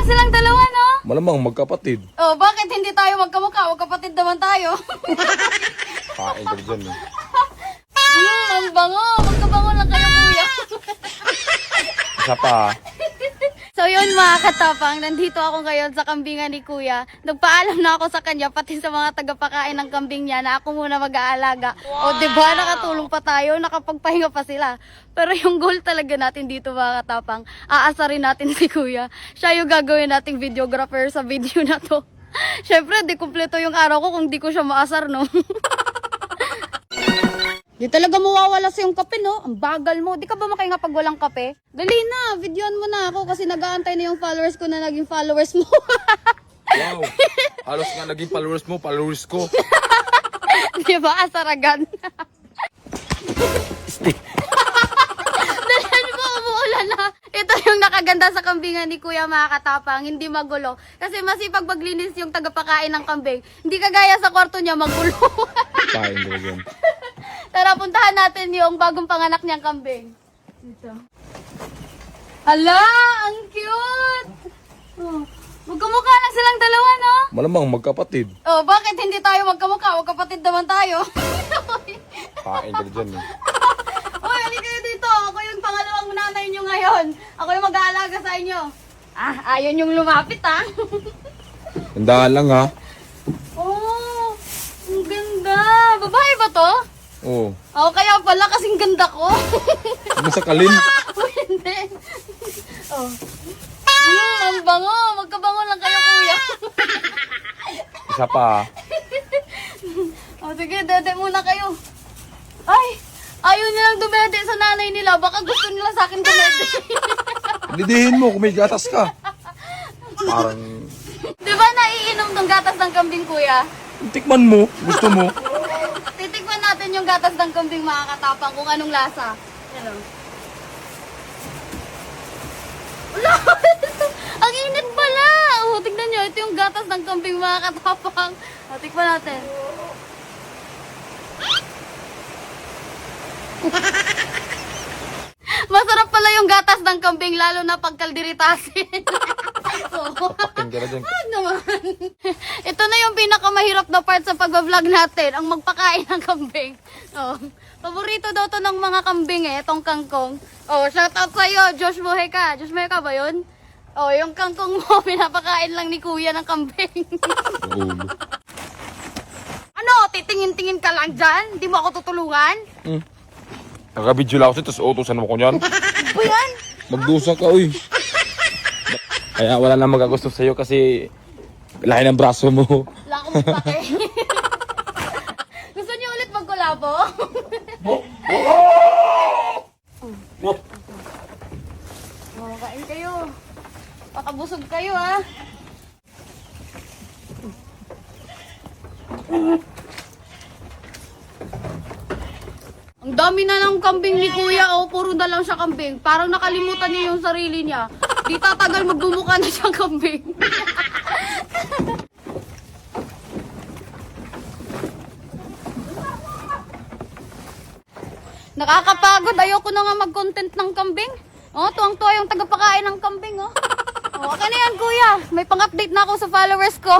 silang dalawa, no? Malamang magkapatid. Oh, bakit hindi tayo magkamukha? Magkapatid naman tayo. Kain ka dyan eh. Ang bango. Magkabango lang kayo, kuya. Isa pa. So yun mga katapang, nandito ako ngayon sa kambingan ni kuya. Nagpaalam na ako sa kanya, pati sa mga tagapakain ng kambing niya, na ako muna mag-aalaga. O diba, nakatulong pa tayo, nakapagpahinga pa sila. Pero yung goal talaga natin dito mga katapang, aasarin natin si kuya. Siya yung gagawin nating videographer sa video na to. Syempre, di kumpleto yung araw ko kung di ko siya maasar, no? Di talaga mawawala sa yung kape, no? Ang bagal mo. Di ka ba makahinga pag walang kape? Dali na, videoan mo na ako kasi nag-aantay na yung followers ko na naging followers mo. Wow. Halos nga naging followers mo, followers ko. Di ba, asaragan? Stick. Dalihan mo, umuulan na. Ito yung nakaganda sa kambingan ni kuya mga katapang, hindi magulo. Kasi masipag maglinis yung tagapakain ng kambing. Hindi kagaya sa kwarto niya, magulo. Kain ka dyan. Tara, puntahan natin yung bagong panganak niyang kambing. Dito. Hala, ang cute! Oh, magkamukha na silang dalawa, no? Malamang magkapatid. Oh, bakit hindi tayo magkamukha? Magkapatid naman tayo. Kain ka dyan eh. Uy, hindi kayo dito. Ako yung pangalawang nanay nyo ngayon. Ako yung mag-aalaga sa inyo. Ah, ayun yung lumapit, ah. Tandaan lang ha. Oh, ang ganda. Babae ba to? Oo. Oh, kaya pala kasing ganda ko. Ano sa kalin? Hindi. Oh. Ang bango. Magkabango lang kayo, kuya. Isa pa. Oh, sige, dede muna kayo. Ay, ayaw nilang dumede sa nanay nila. Baka gusto nila sa akin dumede. Didihin mo kung may gatas ka. Parang Di ba naiinom ng gatas ng kambing, kuya? tikman mo. Gusto mo. Titikman natin yung gatas ng kambing mga katapang kung anong lasa. Hello. Wala! Ang init pala! Oh, tignan nyo, ito yung gatas ng kambing mga katapang. Oh, tikman natin. Masarap pala yung gatas ng kambing, lalo na pag kaldiritasin. Oh. Paking ka na dyan. Ano naman? Ito na yung pinakamahirap na part sa pag-vlog natin, ang magpakain ng kambing. Oh. Paborito daw to ng mga kambing eh, itong kangkong. Oh, shout out sa'yo, Josh Moheka. Josh Moheka ba yun? Oh, yung kangkong mo, pinapakain lang ni kuya ng kambing. Ulo. Ano, titingin-tingin ka lang dyan? Hindi mo ako tutulungan? Nakabidyo lang ako tapos utusan mo ko niyan. Ano ba yan? Magdusa ka, uy. Kaya wala na magagusto sa'yo kasi lahi ng braso mo. Wala akong pake. Gusto niyo ulit magkulabo? Oh, kain kayo. Pakabusog kayo, ha? Ang dami na ng kambing ni kuya, oh. Puro na lang siya kambing. Parang nakalimutan niya yung sarili niya. Di tatagal magbumuka na siyang kambing. Nakakapagod. Ayoko na nga mag-content ng kambing. Oh, tuwang-tuwa yung tagapakain ng kambing, oh. Oh, okay na yan, kuya. May pang-update na ako sa followers ko.